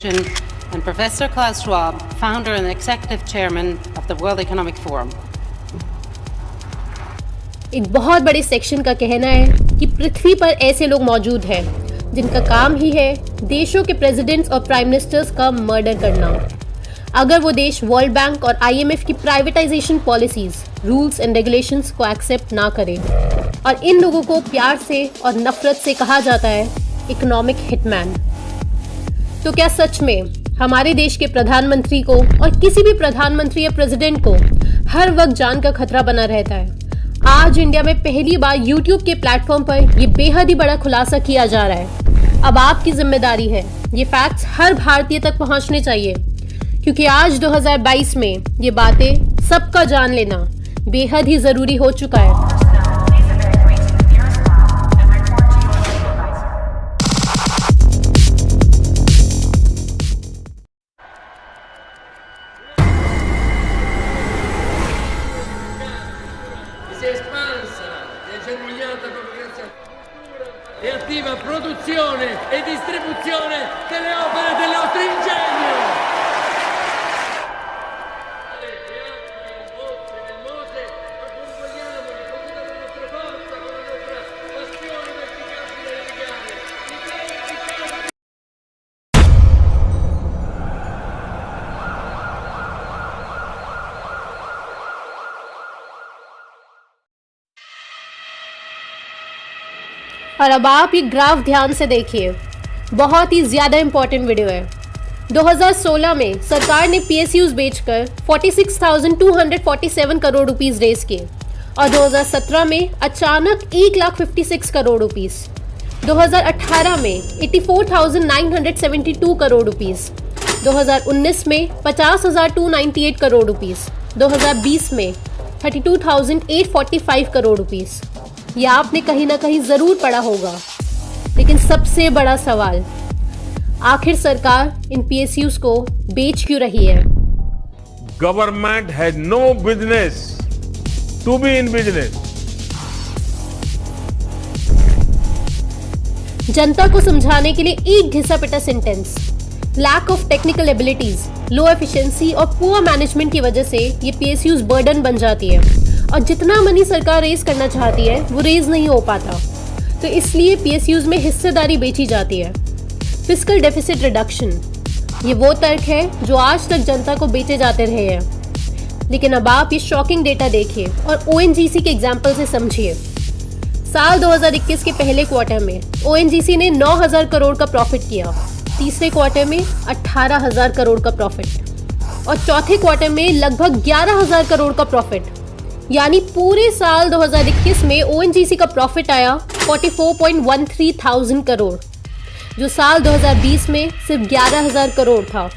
and Professor Klaus Schwab, founder and executive chairman of the World Economic Forum. एक बहुत बड़े section का कहना है कि पृथ्वी पर ऐसे लोग मौजूद हैं जिनका काम ही है देशों के प्रेसिडेंट्स और प्राइम मिनिस्टर्स का मर्डर करना। अगर वो देश वर्ल्ड बैंक और IMF की privatisation policies, rules and regulations को एक्सेप्ट ना करें, और इन लोगों को प्यार से और नफरत से कहा जाता है इकोनॉमिक हिटमैन। तो क्या सच में हमारे देश के प्रधानमंत्री को और किसी भी प्रधानमंत्री या प्रेसिडेंट को हर वक्त जान का खतरा बना रहता है? आज इंडिया में पहली बार YouTube के प्लेटफॉर्म पर ये बेहद ही बड़ा खुलासा किया जा रहा है। अब आपकी जिम्मेदारी है ये फैक्ट्स हर भारतीय तक पहुंचने चाहिए, क्योंकि आज 2022 में ये बातें सबका जान लेना बेहद ही जरूरी हो चुका है। E attiva produzione e distribuzione delle opere del nostro ingegno. और अब आप ये ग्राफ ध्यान से देखिए, बहुत ही ज़्यादा इम्पोर्टेंट वीडियो है। 2016 में सरकार ने PSUs बेचकर 46,247 करोड़ रुपीस रेज किए और 2017 में अचानक 1,56,000 करोड़ रुपीस, 2018 में 84,972 करोड़ रुपीस, 2019 में 50,298 करोड़ रुपीस, 2020 में 32,845 करोड़ रुपीस। यह आपने कहीं ना कहीं जरूर पढ़ा होगा, लेकिन सबसे बड़ा सवाल, आखिर सरकार इन PSUs को बेच क्यों रही है? Government had no business to be in business. जनता को समझाने के लिए एक घिसा पिटा sentence, lack of technical abilities, low efficiency और पुअर मैनेजमेंट की वजह से ये PSUs बर्डन बन जाती है और जितना मनी सरकार रेज करना चाहती है वो रेज नहीं हो पाता। तो इसलिए PSUs में हिस्सेदारी बेची जाती है। फिस्कल डेफिसिट रिडक्शन, ये वो तर्क है जो आज तक जनता को बेचे जाते रहे हैं। लेकिन अब आप ये शॉकिंग डेटा देखिए और ONGC के एग्जाम्पल से समझिए। साल 2021 के पहले क्वार्टर में ONGC ने 9,000 करोड़ का प्रॉफिट किया, तीसरे क्वार्टर में 18,000 करोड़ का प्रॉफिट और चौथे क्वार्टर में लगभग 11,000 करोड़ का प्रॉफिट। यानी पूरे साल 2021 में ONGC का प्रॉफिट आया 44.13 थाउजेंड करोड़, जो साल 2020 में सिर्फ 11,000 करोड़ था।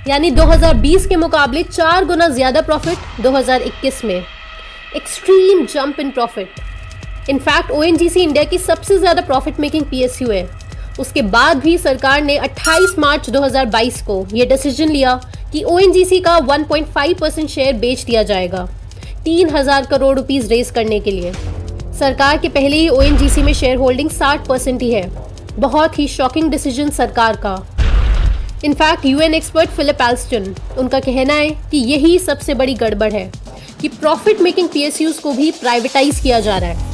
यानी 2020 के मुकाबले 4 गुना ज्यादा प्रॉफिट 2021 में। Extreme jump in profit. In fact ONGC India की सबसे ज्यादा प्रॉफिट मेकिंग PSU है। उसके बाद भी सरकार ने 28 मार्च 2022 को यह डिसीजन लिया कि ONGC का 1.5% शेयर बेच दिया जाएगा 3,000 करोड़ रुपीस रेज करने के लिए। सरकार के पहले ही ONGC में शेयर होल्डिंग 60% ही है। बहुत ही शॉकिंग डिसीजन सरकार का। In fact UN expert Philip Alston, उनका कहना है कि यही सबसे बड़ी गड़बड़ है कि प्रॉफिट मेकिंग PSUs को भी प्राइवेटाइज किया जा रहा है।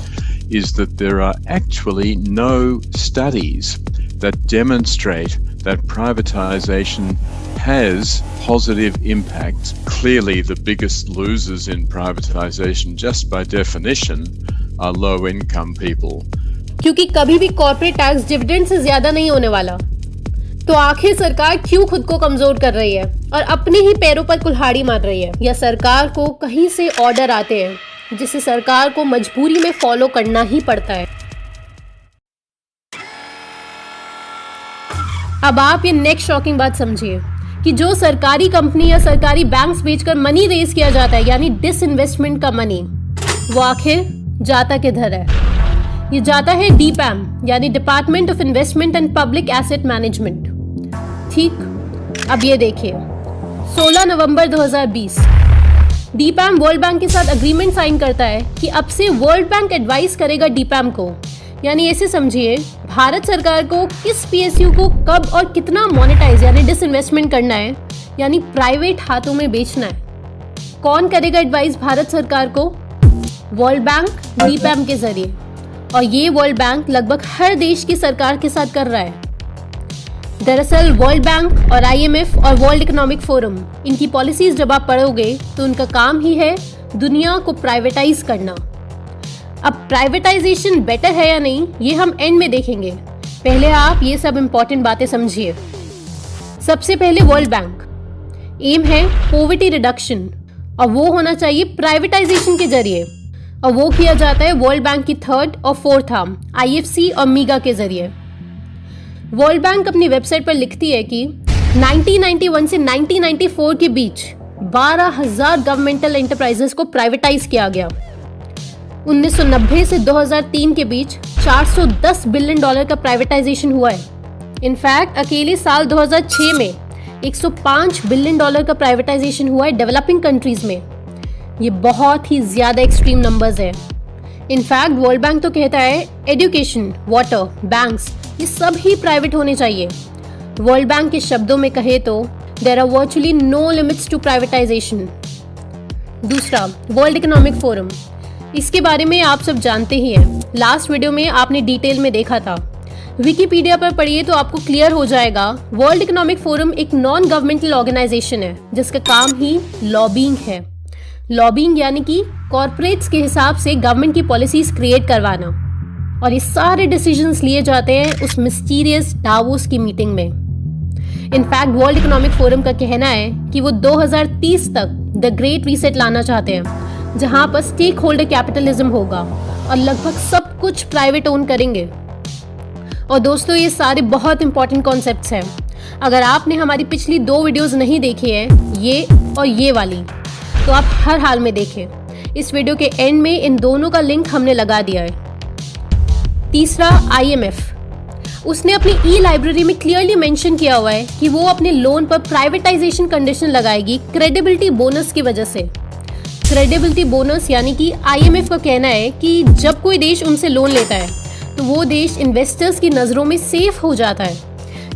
Is that there are actually no studies that demonstrate that privatization has positive impacts. Clearly, the biggest losers in privatization, just by definition, are low-income people. क्योंकि कभी भी कॉर्पोरेट टैक्स डिविडेंड से ज्यादा नहीं होने वाला। तो आखिर सरकार क्यों खुद को कमजोर कर रही है और अपने ही पैरों पर कुल्हाड़ी मार रही है? या सरकार को कहीं से ऑर्डर आते हैं जिसे सरकार को मजबूरी में फॉलो करना ही पड़ता है? अब आप ये नेक्स्ट शॉकिंग बात समझिए कि जो सरकारी कंपनी या सरकारी बैंक्स बेचकर मनी रेज किया जाता है, यानी डिसइन्वेस्टमेंट का मनी, वो आखिर जाता किधर है? ये जाता है DPAM, यानी department of investment and public asset management. ठीक, अब ये देखिए, 16 नवंबर 2020 DPAM वर्ल्ड बैंक के साथ अग्रीमेंट साइन करता है कि अब से वर्ल्ड बैंक एडवाइस करेगा DPAM को, यानी ऐसे समझिए भारत सरकार को किस पीएसयू को कब और कितना मोनेटाइज यानी डिसइन्वेस्टमेंट करना है, यानी प्राइवेट हाथों में बेचना है। कौन करेगा एडवाइस भारत सरकार को? वर्ल्ड बैंक डीपैम के जरिए, और ये वर्ल्ड बैंक लगभग हर देश की सरकार के साथ कर रहा है। दरअसल वर्ल्ड बैंक और आईएमएफ और वर्ल्ड इकोनॉमिक फोरम, इनकी पॉलिसीज जब आप पढ़ोगे तो उनका काम ही है दुनिया को प्राइवेटाइज करना। अब प्राइवेटाइजेशन बेटर है या नहीं, ये हम एंड में देखेंगे। पहले आप ये सब इंपॉर्टेंट बातें समझिए। सबसे पहले वर्ल्ड बैंक एम है पॉवर्टी रिडक्शन, और वो होना चाहिए प्राइवेटाइजेशन के जरिए, और वो किया जाता है वर्ल्ड बैंक की थर्ड और फोर्थ आर्म आईएफसी और मीगा के जरिए। वर्ल्ड बैंक अपनी वेबसाइट पर लिखती है कि 1991 से 1994 के बीच 12,000 गवर्नमेंटल एंटरप्राइजेस को प्राइवेटाइज किया गया। 1990 से 2003 के बीच $410 बिलियन का प्राइवेटाइजेशन हुआ है। इनफैक्ट अकेले साल 2006 में $105 बिलियन का प्राइवेटाइजेशन हुआ है डेवलपिंग कंट्रीज में। ये बहुत ही ज्यादा एक्सट्रीम नंबर्स है। इनफैक्ट वर्ल्ड बैंक तो कहता है एजुकेशन, वाटर, बैंक्स, ये सब ही प्राइवेट होने चाहिए। वर्ल्ड बैंक के शब्दों में कहे तो there are virtually no limits to privatisation. दूसरा, वर्ल्ड इकोनॉमिक फोरम, इसके बारे में आप सब जानते ही हैं। लास्ट वीडियो में आपने डिटेल में देखा था। विकिपीडिया पर पढ़िए तो आपको क्लियर हो जाएगा। वर्ल्ड इकोनॉमिक फोरम एक नॉन गवर्नमेंटल ऑर्गेनाइजेशन है जिसका काम ही लॉबिंग है। लॉबिंग यानी कि कॉर्पोरेट्स के हिसाब से गवर्नमेंट की पॉलिसीज क्रिएट करवाना, और ये सारे डिसीजंस लिए जाते हैं उस मिस्टीरियस डावोस की मीटिंग में। इनफैक्ट वर्ल्ड इकोनॉमिक फोरम का कहना है कि वो 2030 तक द ग्रेट रीसेट लाना चाहते हैं, जहां पर स्टेक होल्डर कैपिटलिज्म होगा और लगभग सब कुछ प्राइवेट ओन करेंगे। और दोस्तों, ये सारे बहुत इंपॉर्टेंट कॉन्सेप्ट्स हैं। अगर आपने हमारी पिछली 2 वीडियोस नहीं देखी है, ये और ये वाली, तो आप हर हाल में देखें। इस वीडियो के एंड में इन दोनों का लिंक हमने लगा दिया है। तीसरा, आईएमएफ, उसने अपनी ई लाइब्रेरी में क्लियरली मेंशन किया हुआ है कि वो अपने लोन पर प्राइवेटाइजेशन कंडीशन लगाएगी क्रेडिबिलिटी बोनस की वजह से। क्रेडिबिलिटी बोनस यानी कि आईएमएफ का कहना है कि जब कोई देश उनसे लोन लेता है तो वो देश इन्वेस्टर्स की नज़रों में सेफ हो जाता है,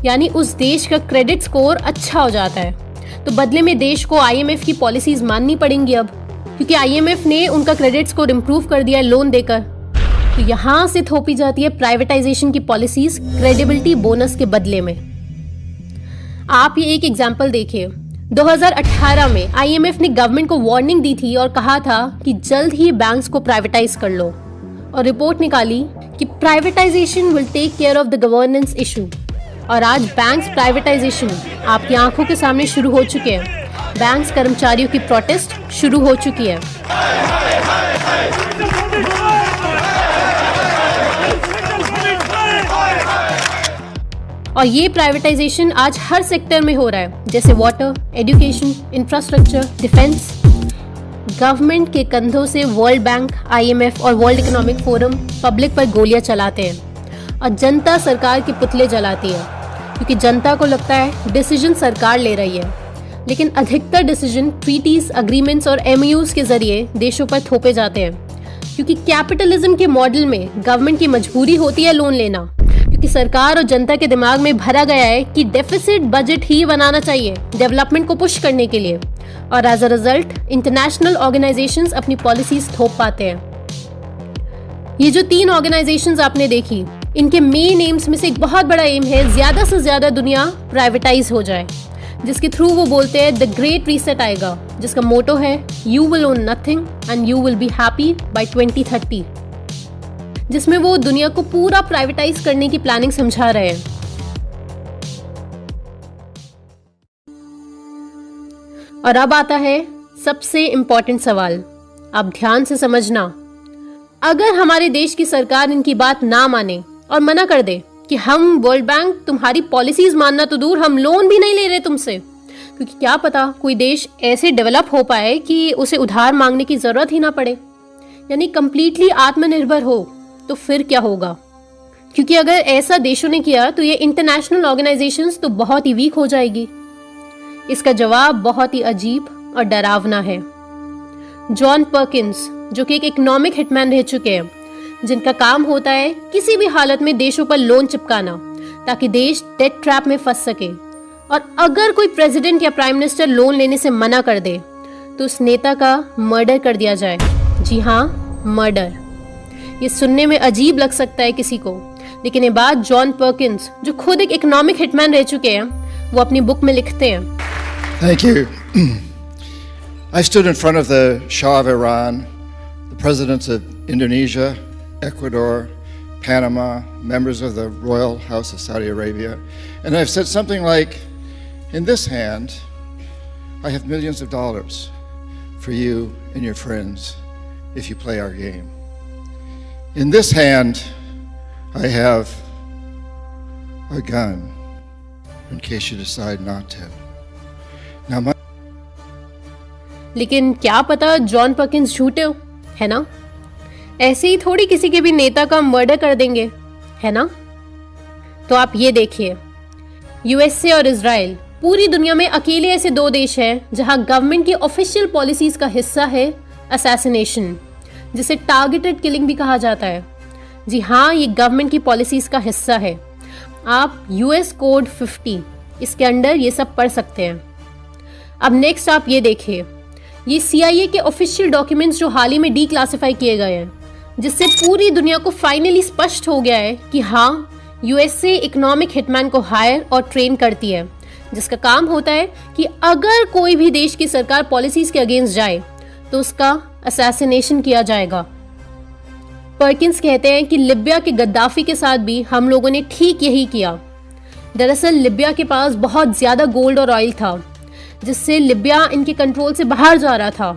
यानी उस देश का क्रेडिट स्कोर अच्छा हो जाता है। तो बदले में देश को आईएमएफ की पॉलिसीज माननी पड़ेंगी अब, क्योंकि आईएमएफ ने उनका क्रेडिट स्कोर इम्प्रूव कर दिया है लोन देकर। तो यहाँ से थोपी जाती है प्राइवेटाइजेशन की पॉलिसीज क्रेडिबिलिटी बोनस के बदले में। आप ये एक एग्जांपल देखिए। 2018 में आईएमएफ ने गवर्नमेंट को वार्निंग दी थी और कहा था कि जल्द ही बैंक्स को प्राइवेटाइज कर लो, और रिपोर्ट निकाली कि privatisation will take care of the governance issue. और आज बैंक्स प्राइवेटाइजेशन आपकी आंखों के सामने शुरू हो चुके हैं। बैंक्स कर्मचारियों की प्रोटेस्ट शुरू हो चुकी है। और ये प्राइवेटाइजेशन आज हर सेक्टर में हो रहा है, जैसे water, education, infrastructure, defence. Government के कंधों से वर्ल्ड बैंक, आईएमएफ और वर्ल्ड इकोनॉमिक फोरम पब्लिक पर गोलियां चलाते हैं, और जनता सरकार के पुतले जलाती है, क्योंकि जनता को लगता है डिसीजन सरकार ले रही है। लेकिन अधिकतर डिसीजन ट्रीटीज, अग्रीमेंट्स और एमयूज के जरिए देशों पर थोपे जाते हैं, क्योंकि कैपिटलिज्म के मॉडल में गवर्नमेंट की मजबूरी होती है लोन लेना, क्योंकि सरकार और जनता के दिमाग में भरा गया है कि डेफिसिट बजट ही बनाना चाहिए डेवलपमेंट को पुश करने के लिए, और as a result international organisations अपनी पॉलिसीज थोप पाते हैं। ये जो 3 ऑर्गेनाइजेशंस आपने देखी, इनके मेन एम्स में से एक बहुत बड़ा एम है ज्यादा से ज्यादा दुनिया प्राइवेटाइज हो जाए, जिसके थ्रू वो बोलते हैं द ग्रेट रीसेट आएगा, जिसका मोटो है you will own nothing and you will be happy by 2030, जिसमें वो दुनिया को पूरा प्राइवेटाइज करने की प्लानिंग समझा रहे हैं। और अब आता है सबसे इंपॉर्टेंट सवाल, आप ध्यान से समझना। अगर हमारे देश की सरकार इनकी बात ना माने और मना कर दे कि हम वर्ल्ड बैंक तुम्हारी पॉलिसीज मानना तो दूर, हम लोन भी नहीं ले रहे तुमसे, क्योंकि क्या पता कोई देश ऐसे डेवलप हो पाए कि उसे उधार मांगने की जरूरत ही ना पड़े, यानी कंप्लीटली आत्मनिर्भर हो, तो फिर क्या होगा? क्योंकि अगर ऐसा देशों ने किया तो ये इंटरनेशनल ऑर्गेनाइजेशंस तो बहुत ही वीक हो जाएगी। इसका जवाब बहुत ही अजीब और डरावना है। जॉन पर्किंस, जो कि एक इकोनॉमिक हिटमैन रह चुके हैं, जिनका काम होता है किसी भी हालत में देशों पर लोन चिपकाना ताकि देश डेट ट्रैप में फंस सके। और अगर कोई प्रेसिडेंट या प्राइम मिनिस्टर लोन लेने से मना कर दे तो उस नेता का मर्डर कर दिया जाए। जी हाँ, मर्डर। ये सुनने में अजीब लग सकता है किसी को, लेकिन ये बात जॉन पर्किंस, जो खुद एक इकोनॉमिक हिटमैन रह चुके हैं, वो अपनी बुक में लिखते हैं। Thank you. I stood in front of the Shah of Iran, the presidents of Indonesia, Ecuador, Panama, members of the Royal House of Saudi Arabia, and I've said something like, in this hand, I have millions of dollars for you and your friends if you play our game. In this hand, I have a gun in case you decide not to. Now, my लेकिन क्या पता John Perkins झूठे हो, है ना? ऐसे ही थोड़ी किसी के भी नेता का मर्डर कर देंगे, है ना? तो आप ये देखिए, यूएसए और इजराइल पूरी दुनिया में अकेले ऐसे दो देश हैं जहां गवर्नमेंट की ऑफिशियल पॉलिसीज का हिस्सा है असैसिनेशन, जिसे टारगेटेड किलिंग भी कहा जाता है। जी हाँ, ये गवर्नमेंट की पॉलिसीज का हिस्सा है। आप यूएस कोड 50 इसके अंडर ये सब पढ़ सकते हैं। अब नेक्स्ट आप ये देखिए, ये CIA के ऑफिशियल डॉक्यूमेंट्स जो हाल ही में डीक्लासिफाई किए गए हैं, जिससे पूरी दुनिया को फाइनली स्पष्ट हो गया है कि हाँ, यूएसए इकोनॉमिक हिटमैन को हायर और ट्रेन करती है, जिसका काम होता है कि अगर कोई भी देश की सरकार पॉलिसीज के अगेंस्ट जाए तो उसका असैसिनेशन किया जाएगा। पर्किंस कहते हैं कि लिबिया के गद्दाफी के साथ भी हम लोगों ने ठीक यही किया। दरअसल लिबिया के पास बहुत ज्यादा गोल्ड और ऑयल था, जिससे लिबिया इनके कंट्रोल से बाहर जा रहा था।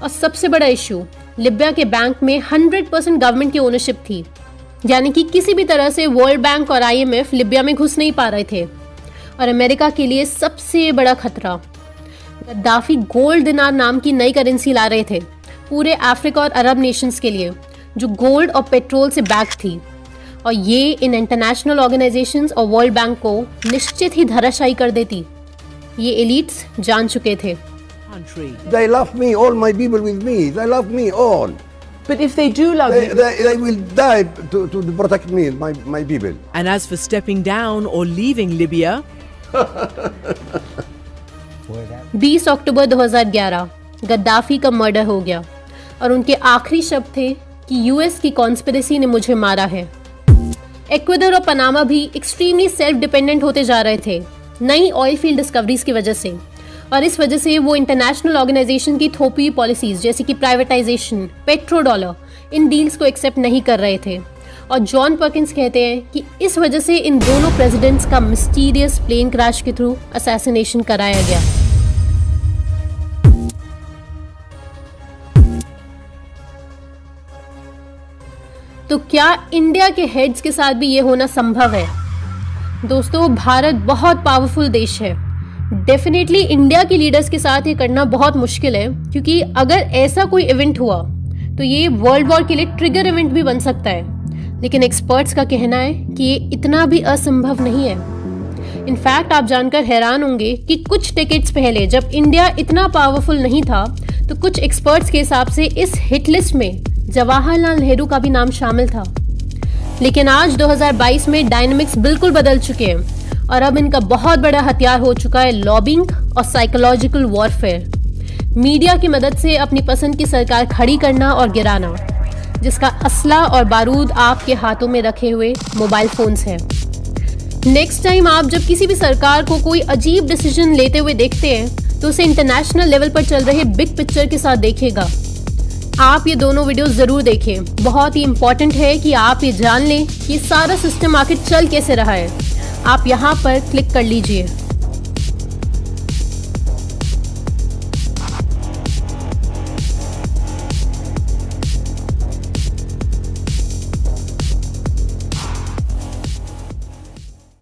और सबसे बड़ा इशू, लिबिया के बैंक में 100% गवर्नमेंट की ओनरशिप थी, यानी कि किसी भी तरह से वर्ल्ड बैंक और IMF लिबिया में घुस नहीं पा रहे थे। और अमेरिका के लिए सबसे बड़ा खतरा, गद्दाफी गोल्ड दिनार नाम की नई करेंसी ला रहे थे पूरे अफ्रीका और अरब नेशंस के लिए, जो गोल्ड और पेट्रोल से बैक थी। और ये इन इंटरनेशनल ऑर्गेनाइजेशंस और वर्ल्ड बैंक को निश्चित ही धराशायी कर देती। ये एलिट्स जान चुके थे। They love me, all my people with me. They love me all. But if they do love you, They will die to protect me, my people. and as for stepping down or leaving Libya, 20 October 2011 Gaddafi का murder हो गया और उनके आखिरी शब्द थे कि US की कॉन्स्पिरेसी ने मुझे मारा है। इक्वाडोर और पनामा भी एक्सट्रीमली सेल्फ डिपेंडेंट होते जा रहे थे नई ऑयल फील्ड डिस्कवरीज की वजह से, और इस वजह से वो इंटरनेशनल ऑर्गेनाइजेशन की थोपी हुई पॉलिसीज जैसे कि प्राइवेटाइजेशन, पेट्रो डॉलर, इन डील्स को एक्सेप्ट नहीं कर रहे थे। और जॉन पर्किंस कहते हैं कि इस वजह से इन दोनों प्रेसिडेंट्स का मिस्टीरियस प्लेन क्रैश के थ्रू असैसिनेशन कराया गया। तो क्या इंडिया के हेड्स के साथ भी ये होना संभव है? दोस्तों, भारत बहुत पावरफुल देश है। डेफिनेटली इंडिया के लीडर्स के साथ ये करना बहुत मुश्किल है, क्योंकि अगर ऐसा कोई इवेंट हुआ तो ये वर्ल्ड वॉर के लिए ट्रिगर इवेंट भी बन सकता है। लेकिन एक्सपर्ट्स का कहना है कि ये इतना भी असंभव नहीं है। इनफैक्ट आप जानकर हैरान होंगे कि कुछ डिकेड्स पहले जब इंडिया इतना पावरफुल नहीं था, तो कुछ एक्सपर्ट्स के हिसाब से इस हिट लिस्ट में जवाहरलाल नेहरू का भी नाम शामिल था। लेकिन आज 2022 में डायनामिक्स बिल्कुल बदल चुके हैं और अब इनका बहुत बड़ा हथियार हो चुका है लॉबिंग और साइकोलॉजिकल वॉरफेयर। मीडिया की मदद से अपनी पसंद की सरकार खड़ी करना और गिराना, जिसका असला और बारूद आपके हाथों में रखे हुए मोबाइल फोन्स हैं। नेक्स्ट टाइम आप जब किसी भी सरकार को कोई अजीब डिसीजन लेते हुए देखते हैं तो उसे इंटरनेशनल लेवल पर चल रहे बिग पिक्चर के साथ देखिएगा। आप ये दोनों वीडियोस जरूर देखें। बहुत ही इंपॉर्टेंट है कि आप ये जान लें कि सारा सिस्टम आखिर चल कैसे रहा है। आप यहाँ पर क्लिक कर लीजिए।